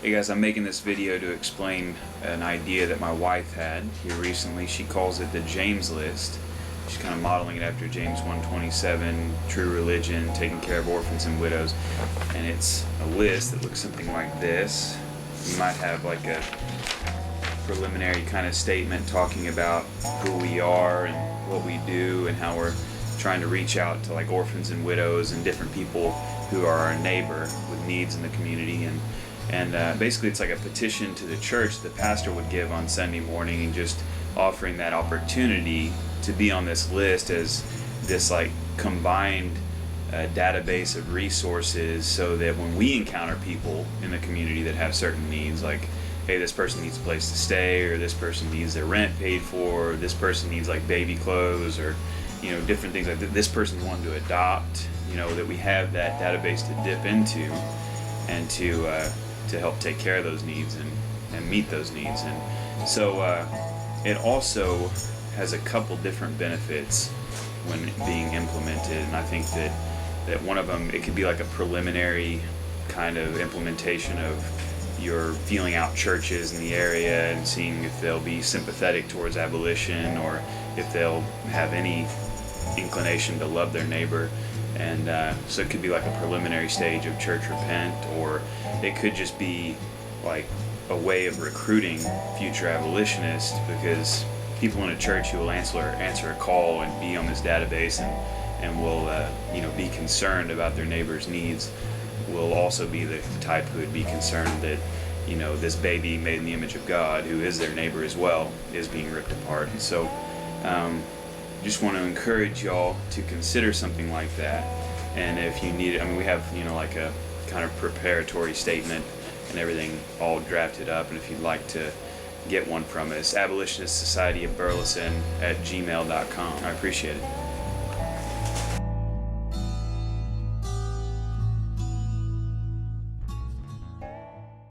Hey guys, I'm making this video to explain an idea that my wife had here recently. She calls it the James List. She's kind of modeling it after James 1:27, true religion, taking care of orphans and widows. And it's a list that looks something like this. You might have like a preliminary kind of statement talking about who we are and what we do and how we're trying to reach out to like orphans and widows and different people who are our neighbor with needs in the community. And basically it's like a petition to the church the pastor would give on Sunday morning, and just offering that opportunity to be on this list as this like combined database of resources, so that when we encounter people in the community that have certain needs, like hey, this person needs a place to stay, or this person needs their rent paid for, or this person needs like baby clothes, or different things like that. This person wanted to adopt, that we have that database to dip into and to help take care of those needs and meet those needs. And so it also has a couple different benefits when being implemented, and I think that one of them, it could be like a preliminary kind of implementation of your feeling out churches in the area and seeing if they'll be sympathetic towards abolition, or if they'll have any inclination to love their neighbor. And so it could be like a preliminary stage of church repent, or it could just be like a way of recruiting future abolitionists, because people in a church who will answer a call and be on this database and will be concerned about their neighbor's needs will also be the type who would be concerned that this baby made in the image of God, who is their neighbor as well, is being ripped apart. And so just want to encourage y'all to consider something like that. And if you need it, we have like a kind of preparatory statement and everything all drafted up, and if you'd like to get one from us, abolitionist society of Burleson at gmail.com. I appreciate it.